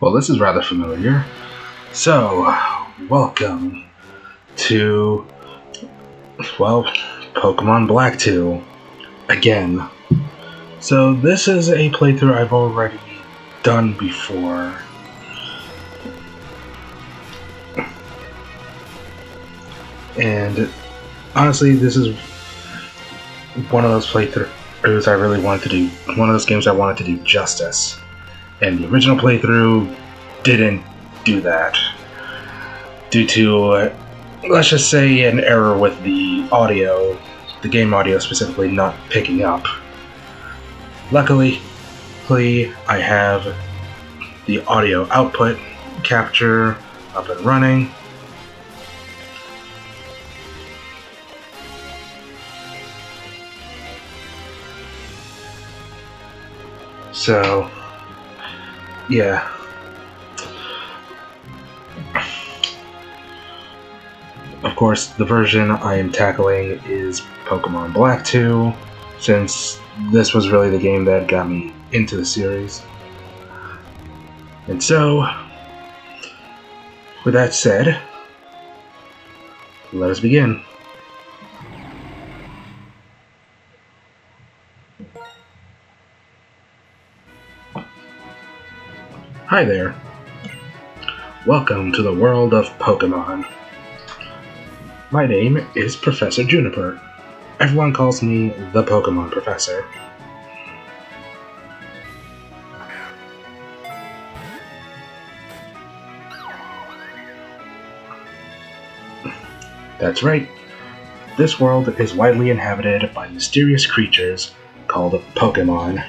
Well, this is rather familiar. So, welcome to, Pokemon Black 2 again. So, this is a playthrough I've already done before. And honestly, this is one of those playthroughs I really wanted to do. One of those games I wanted to do justice. And the original playthrough didn't do that. Due to, let's just say, an error with the audio, the game audio specifically not picking up. Luckily, I have the audio output capture up and running. So, yeah. Of course, the version I am tackling is Pokemon Black 2, since this was really the game that got me into the series. And so, with that said, let us begin. Hi there. Welcome to the world of Pokemon. My name is Professor Juniper. Everyone calls me the Pokemon Professor. That's right. This world is widely inhabited by mysterious creatures called Pokemon.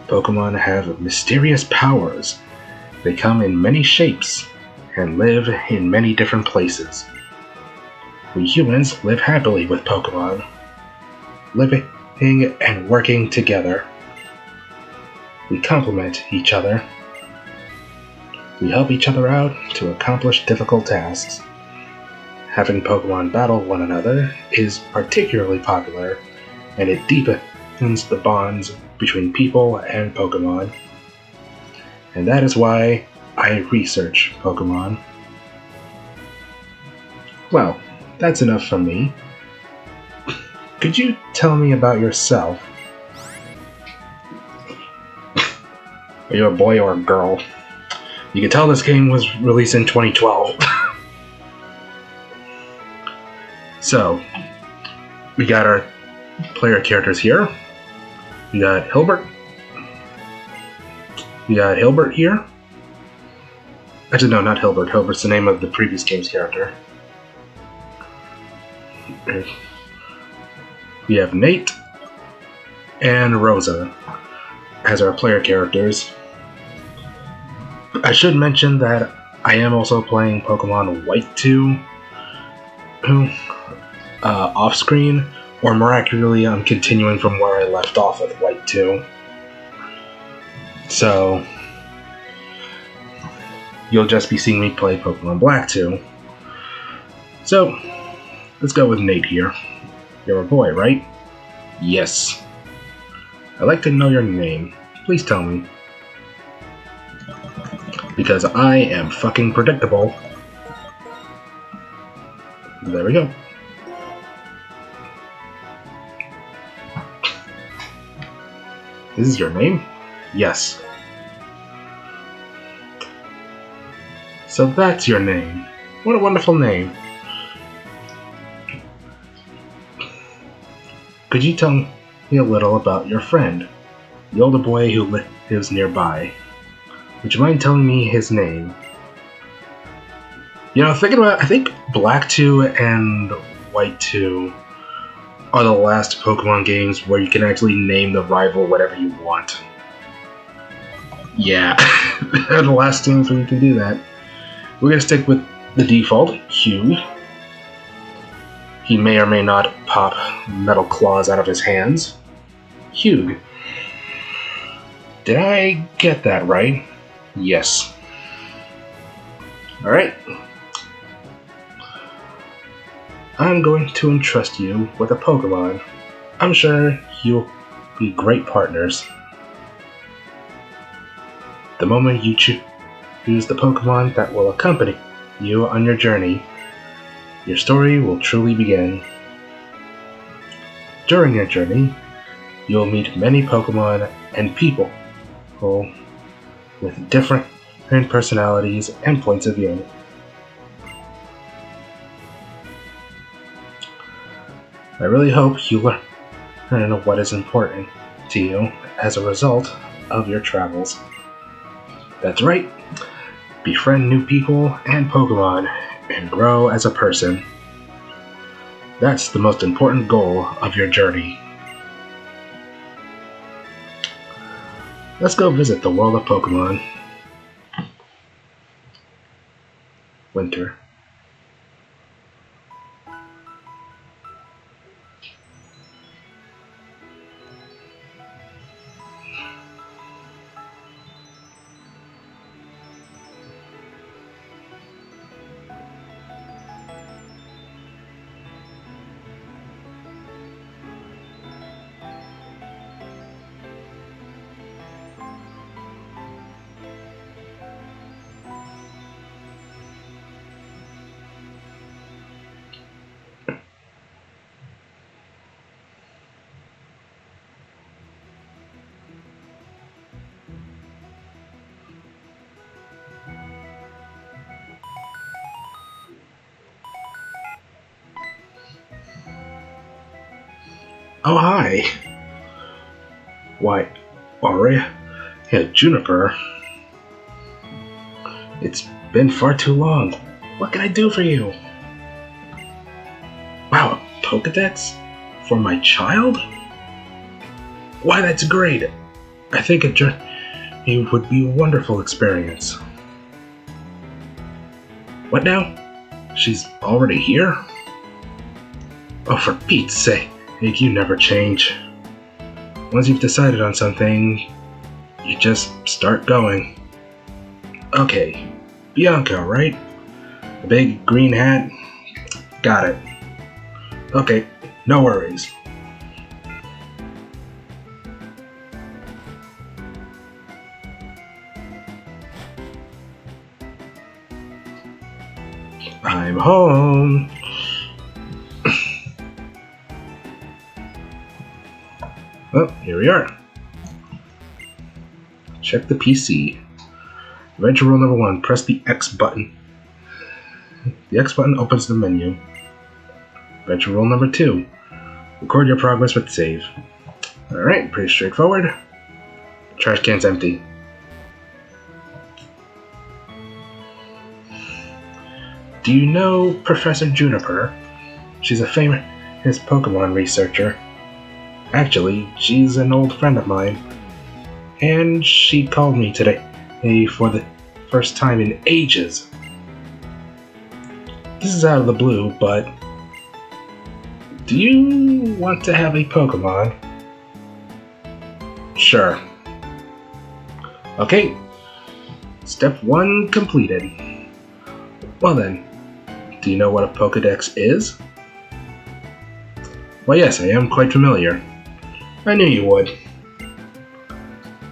Pokemon have mysterious powers. They come in many shapes and live in many different places. We humans live happily with Pokemon, living and working together. We complement each other. We help each other out to accomplish difficult tasks. Having Pokemon battle one another is particularly popular, and it deepens the bonds between people and Pokemon. And that is why I research Pokemon. Well, that's enough from me. Could you tell me about yourself? Are you a boy or a girl? You can tell this game was released in 2012. So, we got our player characters here. We got Hilbert. We got Hilbert here. Actually, no, not Hilbert. Hilbert's the name of the previous game's character. We have Nate and Rosa as our player characters. I should mention that I am also playing Pokemon White 2 off-screen, or more accurately, I'm continuing from where I left off with White 2. So, you'll just be seeing me play Pokemon Black 2. So, let's go with Nate here. You're a boy, right? Yes. I'd like to know your name. Please tell me. Because I am fucking predictable. There we go. This is your name? Yes. So that's your name. What a wonderful name. Could you tell me a little about your friend, the older boy who lives nearby? Would you mind telling me his name? You know, thinking about it, I think Black 2 and White 2 are the last Pokemon games where you can actually name the rival whatever you want. Yeah, they're the last games where you can do that. We're going to stick with the default, Hugh. He may or may not pop metal claws out of his hands. Hugh. Did I get that right? Yes. Alright. I'm going to entrust you with a Pokemon. I'm sure you'll be great partners. The moment you choose the Pokemon that will accompany you on your journey, your story will truly begin. During your journey, you'll meet many Pokemon and people with different personalities and points of view. I really hope you learn what is important to you as a result of your travels. That's right, befriend new people and Pokemon and grow as a person. That's the most important goal of your journey. Let's go visit the world of Pokemon. Winter. Oh, hi. Why, Aurea? Yeah, Juniper. It's been far too long. What can I do for you? Wow, a Pokedex? For my child? Why, that's great. I think a journey would be a wonderful experience. What now? She's already here? Oh, for Pete's sake, you never change. Once you've decided on something, you just start going. Okay, Bianca, right? The big green hat? Got it. Okay, no worries. I'm home. Oh, here we are. Check the PC. Adventure rule number 1, press the X button. The X button opens the menu. Adventure rule number 2, record your progress with save. Alright, pretty straightforward. Trash can's empty. Do you know Professor Juniper? She's a famous Pokemon researcher. Actually, she's an old friend of mine. And she called me today for the first time in ages. This is out of the blue, but do you want to have a Pokemon? Sure. Okay. Step 1 completed. Well then, do you know what a Pokedex is? Well, yes, I am quite familiar. I knew you would.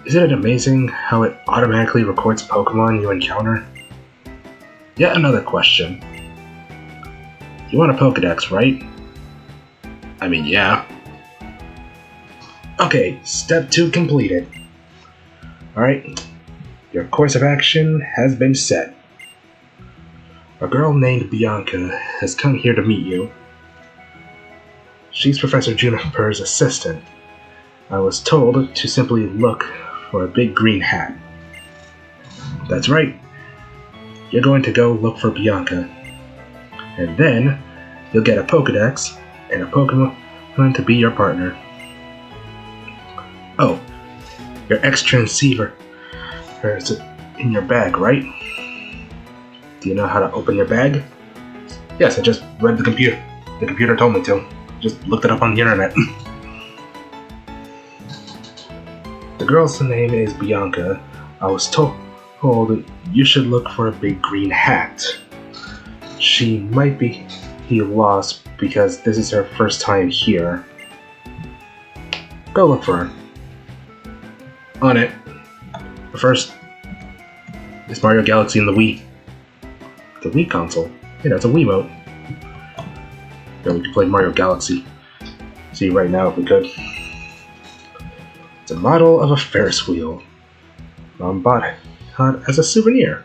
Isn't it amazing how it automatically records Pokemon you encounter? Yet another question. You want a Pokedex, right? I mean, yeah. Okay, step 2 completed. Alright, your course of action has been set. A girl named Bianca has come here to meet you. She's Professor Juniper's assistant. I was told to simply look for a big green hat. That's right. You're going to go look for Bianca. And then, you'll get a Pokedex and a Pokemon to be your partner. Oh, your X transceiver is in your bag, right? Do you know how to open your bag? Yes, I just read the computer. The computer told me to. Just looked it up on the internet. The girl's name is Bianca. I was told you should look for a big green hat. She might be lost because this is her first time here. Go look for her. On it. But first, It's Mario Galaxy in the Wii. The Wii console? Yeah, that's a Wiimote. Yeah, we could play Mario Galaxy. See right now if we could. It's a model of a Ferris wheel. Mom bought it as a souvenir.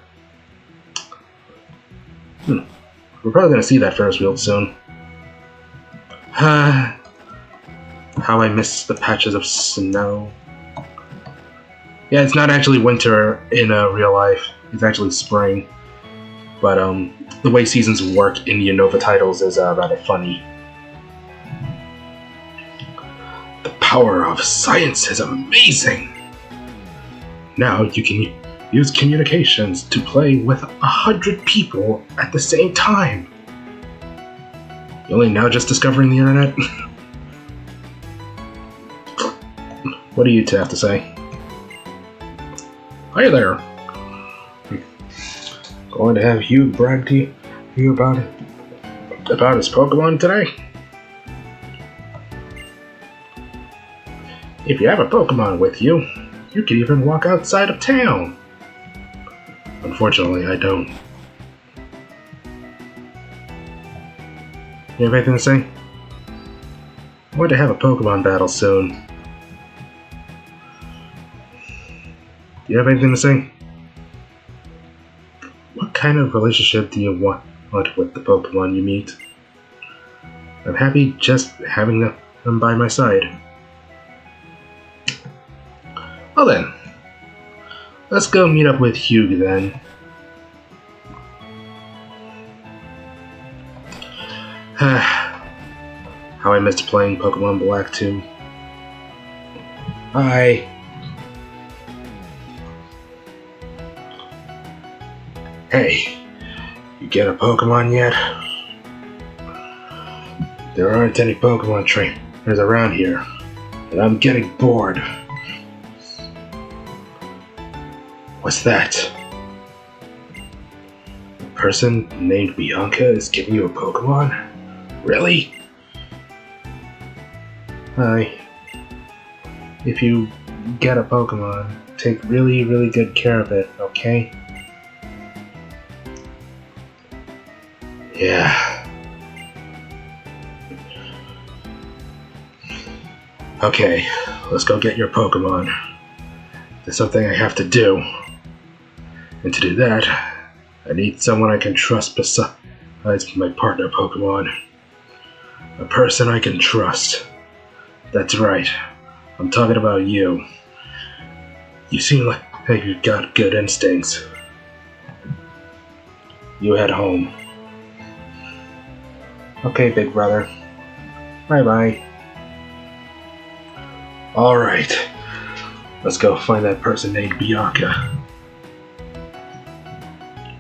We're probably gonna see that Ferris wheel soon. How I miss the patches of snow. Yeah, it's not actually winter in real life. It's actually spring. But the way seasons work in the Unova titles is rather funny. The power of science is amazing! Now you can use communications to play with 100 people at the same time. You're only now just discovering the internet? What do you two have to say? Hi there! Going to have Hugh brag to you about his Pokemon today? If you have a Pokemon with you, you can even walk outside of town. Unfortunately, I don't. You have anything to say? I want to have a Pokemon battle soon. Do you have anything to say? What kind of relationship do you want with the Pokemon you meet? I'm happy just having them by my side. Well then, let's go meet up with Hugh then. How I missed playing Pokemon Black too. Bye. Hey, you get a Pokemon yet? There aren't any Pokemon trainers around here, and I'm getting bored. What's that? A person named Bianca is giving you a Pokemon? Really? Hi. If you get a Pokemon, take really, really good care of it, okay? Yeah. Okay, let's go get your Pokemon. There's something I have to do. And to do that, I need someone I can trust besides my partner Pokemon. A person I can trust. That's right. I'm talking about you. You seem like you've got good instincts. You head home. Okay, big brother. Bye-bye. Alright. Let's go find that person named Bianca.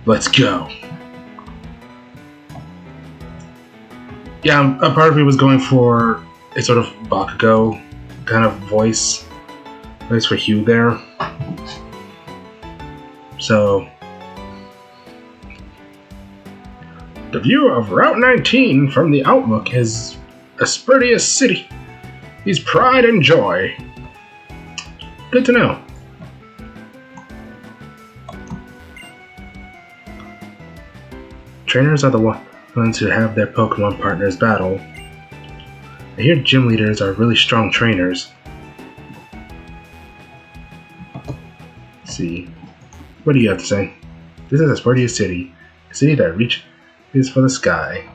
Let's go. Yeah, a part of me was going for a sort of Bakugo kind of voice for Hugh there. So, the view of Route 19 from the Outlook is Aspertius City. He's pride and joy. Good to know. Trainers are the ones who have their Pokemon partners battle. I hear gym leaders are really strong trainers. Let's see. What do you have to say? This is Aspertius City, a city that reaches for the sky.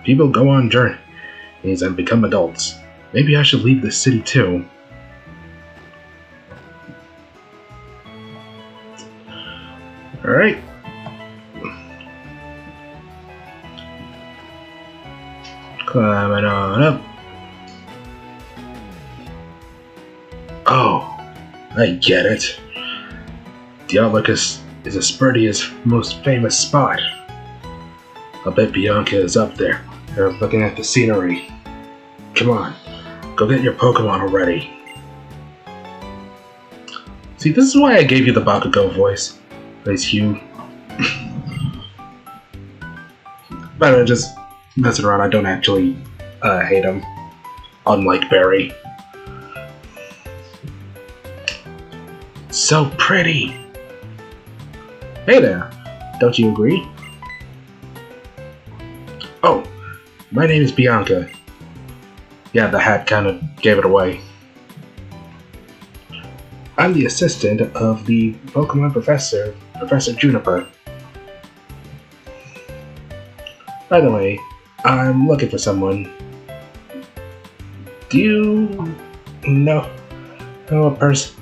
People go on journeys and become adults. Maybe I should leave this city too. Alright. Climbing on up. Oh, I get it. The Outlook is Aspertia's most famous spot. I bet Bianca is up there. They're looking at the scenery. Come on, go get your Pokemon already. See, this is why I gave you the Bakugo voice. Plays Hugh. But I'm just messing around. I don't actually hate him. Unlike Barry. So pretty! Hey there! Don't you agree? Oh, my name is Bianca. Yeah, the hat kind of gave it away. I'm the assistant of the Pokemon professor, Professor Juniper. By the way, I'm looking for someone. Do you know a person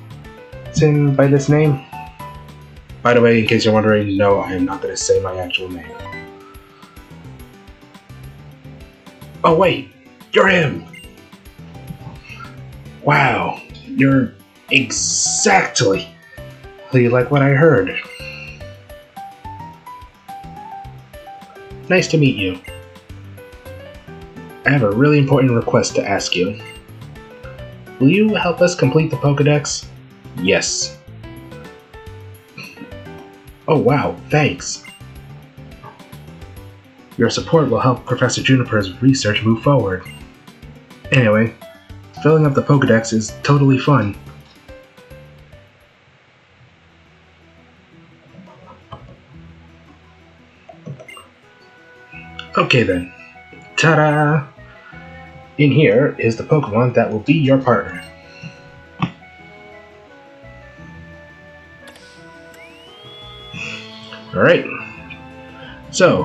by this name? By the way, in case you're wondering, no, I am not going to say my actual name. Oh wait, you're him! Wow, you're exactly like what I heard. Nice to meet you. I have a really important request to ask you. Will you help us complete the Pokédex? Yes. Oh wow, thanks. Your support will help Professor Juniper's research move forward. Anyway, filling up the Pokédex is totally fun. Okay then. Ta-da! In here is the Pokemon that will be your partner. Alright. So,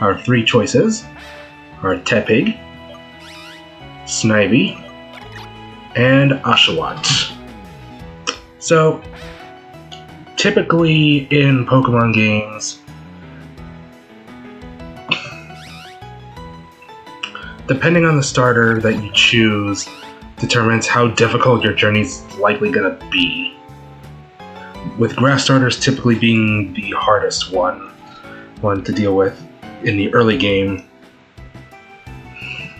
our three choices are Tepig, Snivy, and Oshawott. So, typically in Pokemon games, depending on the starter that you choose determines how difficult your journey's likely gonna be. With grass starters typically being the hardest one to deal with in the early game,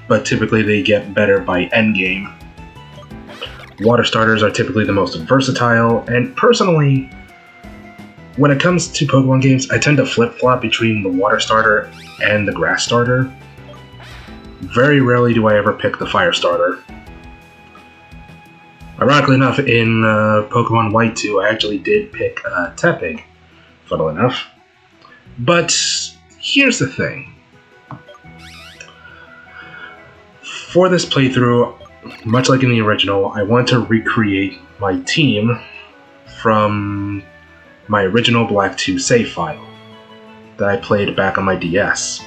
but typically they get better by endgame. Water starters are typically the most versatile, and personally, when it comes to Pokemon games, I tend to flip-flop between the water starter and the grass starter. Very rarely do I ever pick the fire starter. Ironically enough, in Pokemon White 2, I actually did pick Tepig, funnily enough. But here's the thing. For this playthrough, much like in the original, I want to recreate my team from my original Black 2 save file that I played back on my DS.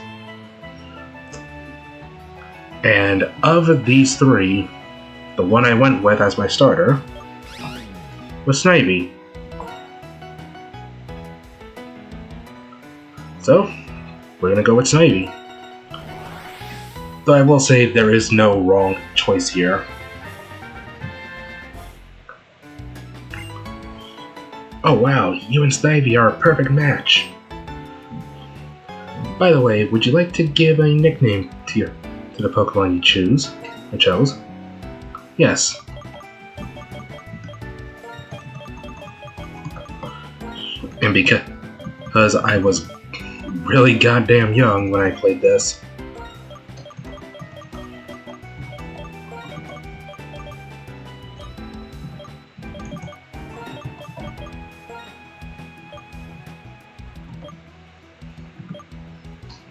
And of these three, the one I went with as my starter was Snivy. So, we're gonna go with Snivy. Though I will say there is no wrong choice here. Oh wow, you and Snivy are a perfect match. By the way, would you like to give a nickname to the Pokemon you chose? Yes. And because I was really goddamn young when I played this.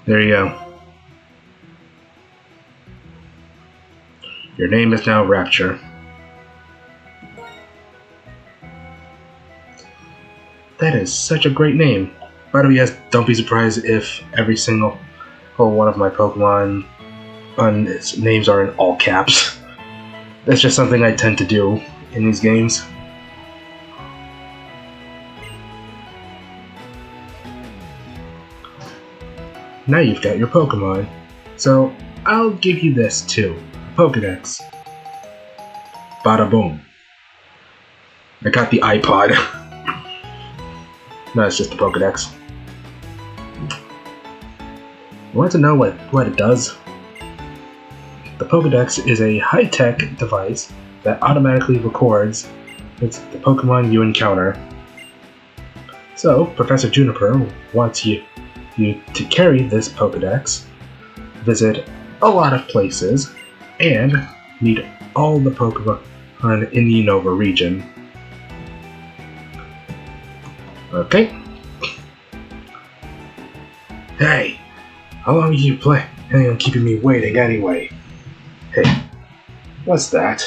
There you go. Your name is now Rapture. That is such a great name. By the way, yes, don't be surprised if every single one of my Pokemon its names are in all caps. That's just something I tend to do in these games. Now you've got your Pokemon, so I'll give you this too, a Pokédex. Bada boom. I got the iPod. No, it's just the Pokédex. You want to know what it does? The Pokédex is a high-tech device that automatically records the Pokemon you encounter. So, Professor Juniper wants you to carry this Pokédex, visit a lot of places, and meet all the Pokemon in the Unova region. Okay. Hey, how long are you planning on keeping me waiting anyway? Hey, what's that?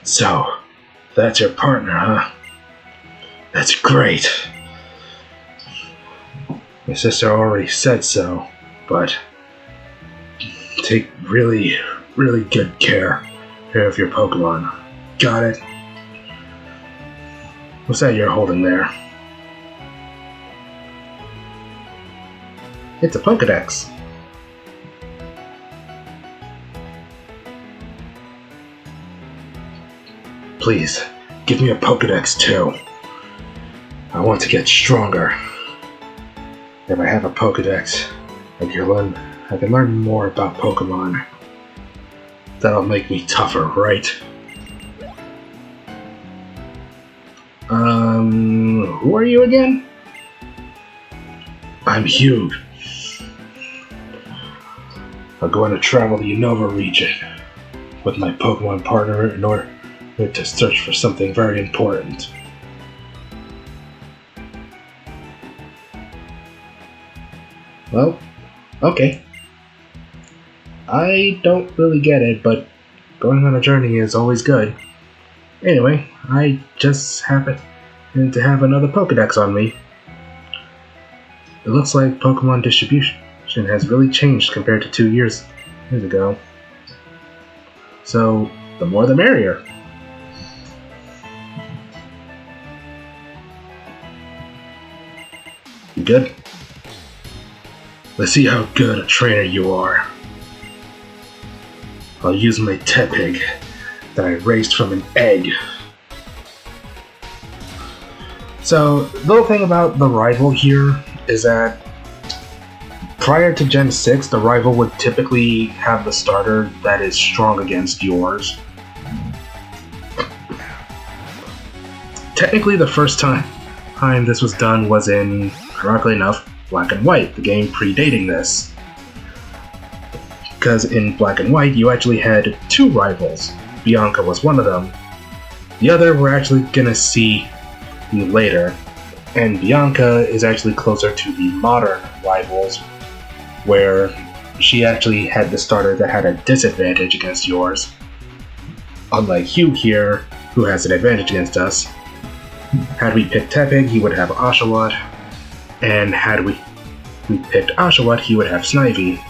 So, that's your partner, huh? That's great. My sister already said so, but take really good care of your Pokemon. Got it? What's that you're holding there? It's a Pokedex. Please, give me a Pokedex too. I want to get stronger. If I have a Pokedex, I can learn more about Pokemon. That'll make me tougher, right? Who are you again? I'm Hugh. I'm going to travel the Unova region with my Pokemon partner in order to search for something very important. Well, okay. I don't really get it, but going on a journey is always good. Anyway, I just happen to have another Pokedex on me. It looks like Pokemon distribution has really changed compared to 2 years ago. So, the more the merrier. You good? Let's see how good a trainer you are. I'll use my Tepig that I raised from an egg. So, the little thing about the rival here is that prior to Gen 6, the rival would typically have the starter that is strong against yours. Technically, the first time this was done was in, ironically enough, Black and White, the game predating this. Because in Black and White, you actually had 2 rivals. Bianca was one of them. The other we're actually gonna see later. And Bianca is actually closer to the modern rivals, where she actually had the starter that had a disadvantage against yours. Unlike Hugh here, who has an advantage against us. Had we picked Tepig, he would have Oshawott, and had we picked Oshawott, he would have Snivy.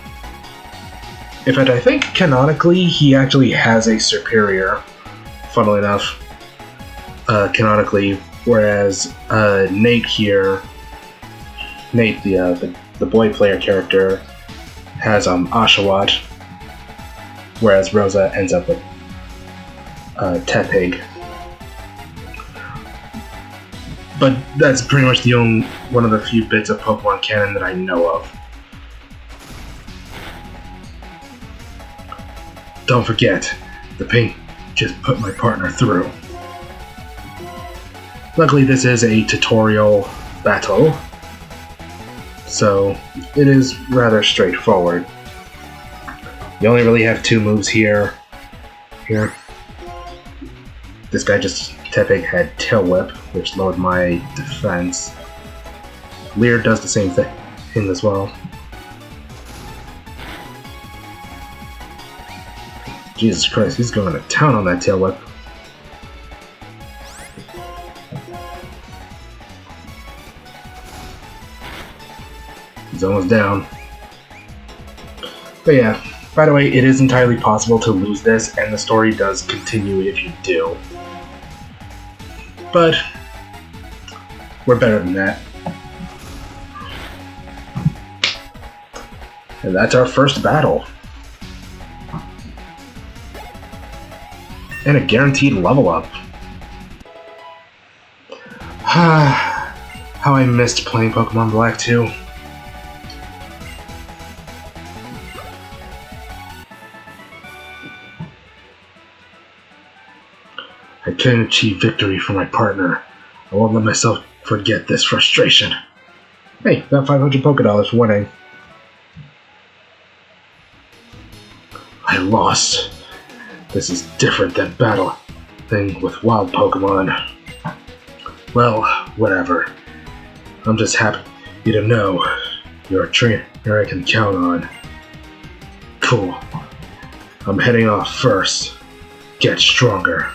In fact, I think canonically he actually has a superior, funnily enough, canonically, whereas Nate here, the boy player character, has Oshawott, whereas Rosa ends up with Tepig. But that's pretty much one of the few bits of Pokemon canon that I know of. Don't forget, the pain just put my partner through. Luckily, this is a tutorial battle, so it is rather straightforward. You only really have 2 moves here. This guy Tepig had Tail Whip, which lowered my defense. Leer does the same thing as well. Jesus Christ, he's going to town on that Tail Whip. He's almost down. But yeah, by the way, it is entirely possible to lose this, and the story does continue if you do. But we're better than that. And that's our first battle. And a guaranteed level up. How I missed playing Pokemon Black 2. I couldn't achieve victory for my partner. I won't let myself forget this frustration. Hey, got 500 Pokédollars for winning. I lost. This is different than battling with wild Pokemon. Well, whatever. I'm just happy to know you're a trainer I can count on. Cool. I'm heading off first. Get stronger.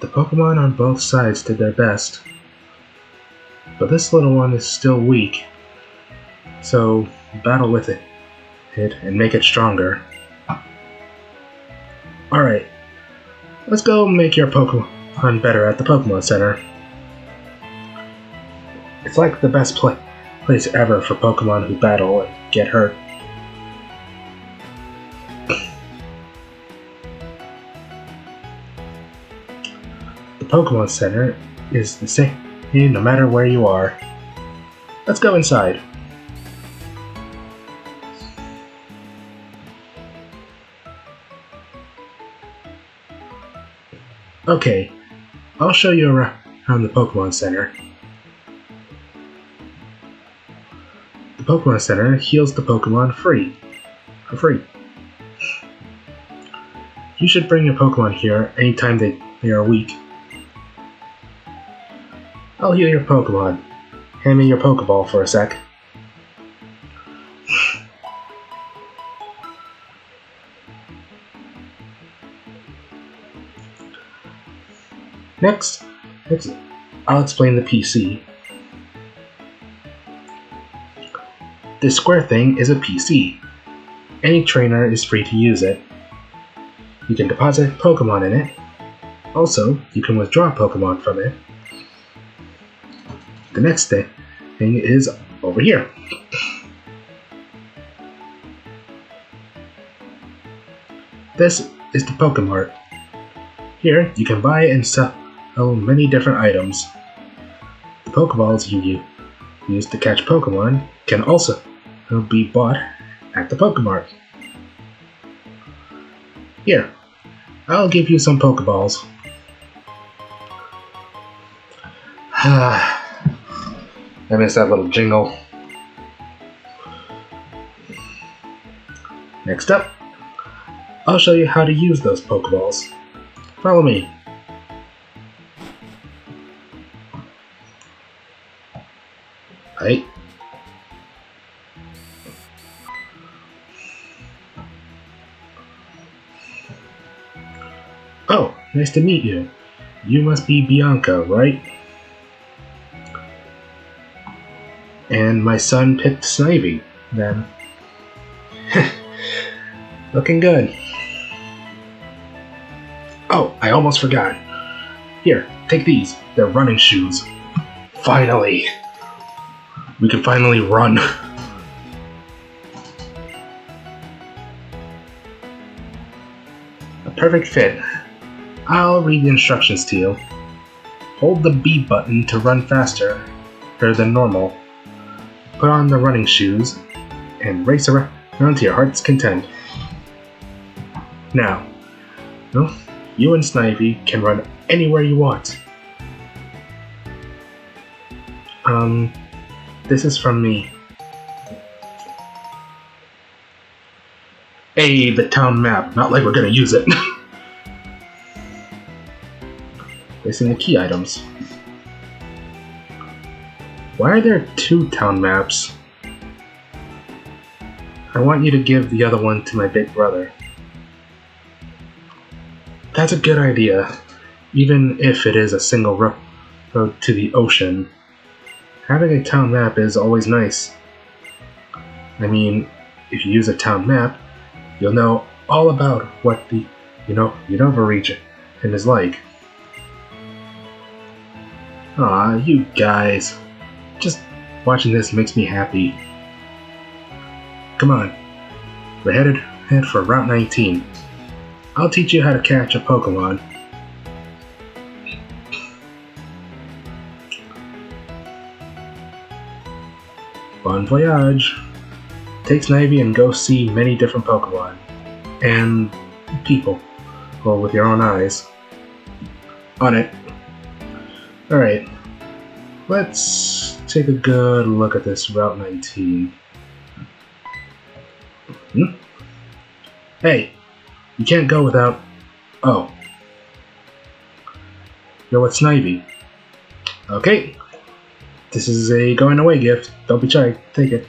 The Pokemon on both sides did their best, but this little one is still weak, so battle with it and make it stronger. Alright, let's go make your Pokemon better at the Pokemon Center. It's like the best place ever for Pokemon who battle and get hurt. The Pokemon Center is the same no matter where you are. Let's go inside. Okay, I'll show you around the Pokemon Center. The Pokemon Center heals the Pokemon for free. You should bring your Pokemon here anytime they are weak. I'll heal your Pokemon. Hand me your Pokeball for a sec. Next, I'll explain the PC. This square thing is a PC. Any trainer is free to use it. You can deposit Pokemon in it. Also, you can withdraw Pokemon from it. The next thing is over here. This is the Pokemart. Here, you can buy and sell many different items. The Pokeballs you use to catch Pokemon can also be bought at the Pokemart. Here, I'll give you some Pokeballs. I missed that little jingle. Next up, I'll show you how to use those Pokeballs. Follow me. Right. Oh, nice to meet you. You must be Bianca, right? And my son picked Snivy, then. Looking good. Oh, I almost forgot. Here, take these. They're running shoes. Finally! We can finally run. A perfect fit. I'll read the instructions to you. Hold the B button to run faster than normal. Put on the running shoes and race around to your heart's content. Now, you and Snivy can run anywhere you want. This is from me. Hey, the town map. Not like we're gonna use it. Placing the key items. Why are there 2 town maps? I want you to give the other one to my big brother. That's a good idea, even if it is a single road to the ocean. Having a town map is always nice. I mean, if you use a town map, you'll know all about what the Unova region is like. Aw, you guys. Just watching this makes me happy. Come on. We're headed for Route 19. I'll teach you how to catch a Pokemon. Bon voyage! Take Snivy and go see many different Pokemon. And people. Well, with your own eyes. On it. Alright. Let's take a good look at this Route 19. Hey! You can't go without... Oh. Yo, it's Snivy. Okay. This is a going away gift. Don't be shy. Take it.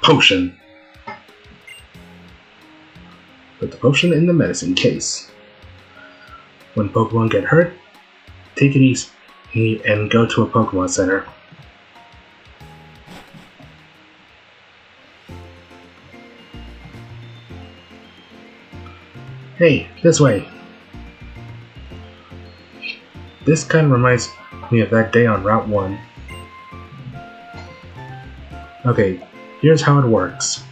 Potion. Put the potion in the medicine case. When Pokemon get hurt, take it easy and go to a Pokemon Center. Hey, this way. This kind of reminds me of that day on Route 1. Okay, here's how it works.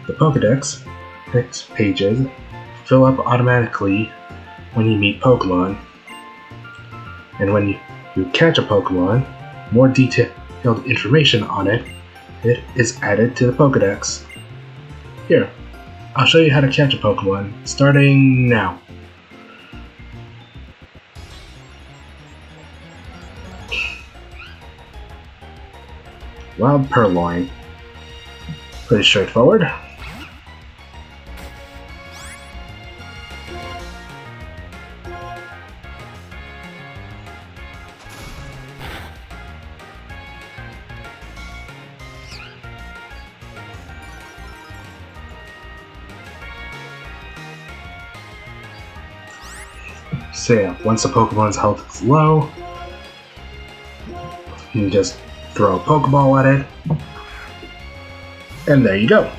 The Pokedex pages fill up automatically when you meet Pokemon, and when you catch a Pokemon, more detailed information on it is added to the Pokedex. Here, I'll show you how to catch a Pokemon, starting now. Wild Purloin. Pretty straightforward. So yeah, once the Pokemon's health is low, you just throw a Pokeball at it, and there you go.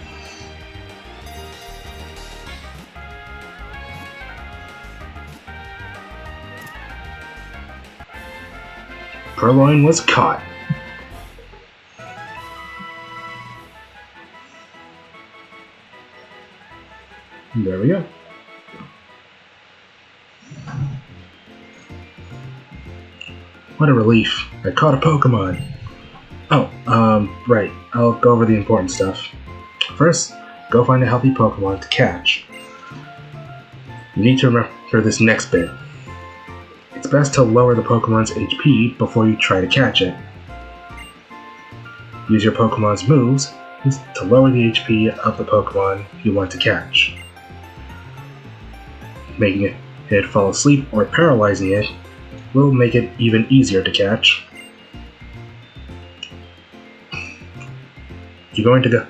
Purloin was caught. There we go. What a relief. I caught a Pokemon. Oh, right. I'll go over the important stuff. First, go find a healthy Pokemon to catch. You need to remember this next bit. It's best to lower the Pokemon's HP before you try to catch it. Use your Pokemon's moves to lower the HP of the Pokemon you want to catch. Making it fall asleep or paralyzing it will make it even easier to catch. You're going to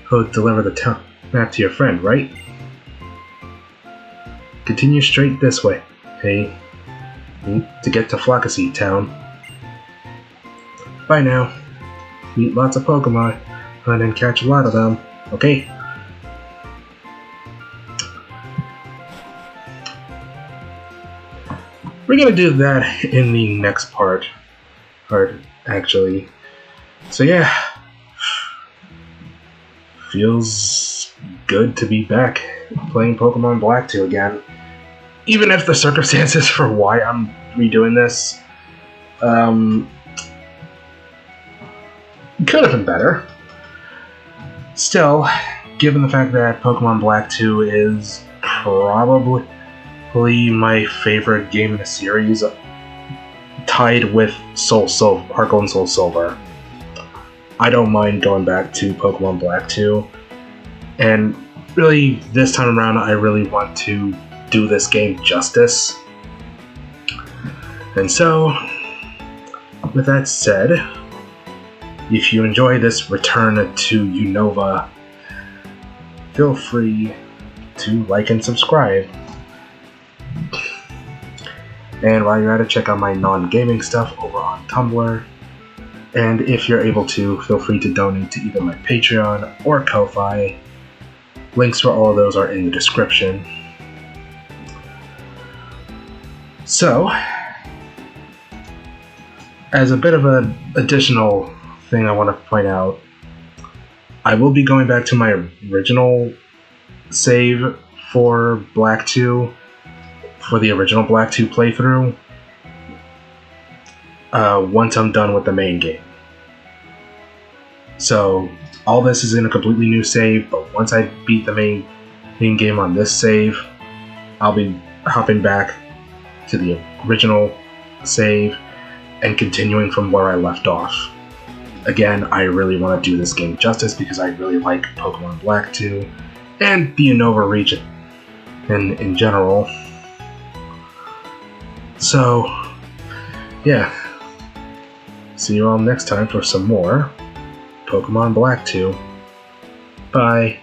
go deliver the map to your friend, right? Continue straight this way, hey, to get to Flockaseed Town. Bye now. Meet lots of Pokemon and catch a lot of them, okay? We're gonna do that in the next part, actually. So yeah, feels good to be back playing Pokemon Black 2 again. Even if the circumstances for why I'm redoing this could have been better. Still, given the fact that Pokemon Black 2 is probably my favorite game in the series, tied with Heart Gold and Soul Silver, I don't mind going back to Pokemon Black 2. And really, this time around, I really want to do this game justice. And so, with that said, if you enjoy this return to Unova, feel free to like and subscribe. And while you're at it, check out my non-gaming stuff over on Tumblr. And if you're able to, feel free to donate to either my Patreon or Ko-Fi. Links for all of those are in the description. So, as a bit of an additional thing I want to point out, I will be going back to my original save for Black 2, for the original Black 2 playthrough, once I'm done with the main game. So, all this is in a completely new save, but once I beat the main game on this save, I'll be hopping back to the original save and continuing from where I left off. Again, I really want to do this game justice because I really like Pokemon Black 2 and the Unova region in general. So, yeah. See you all next time for some more Pokemon Black 2. Bye.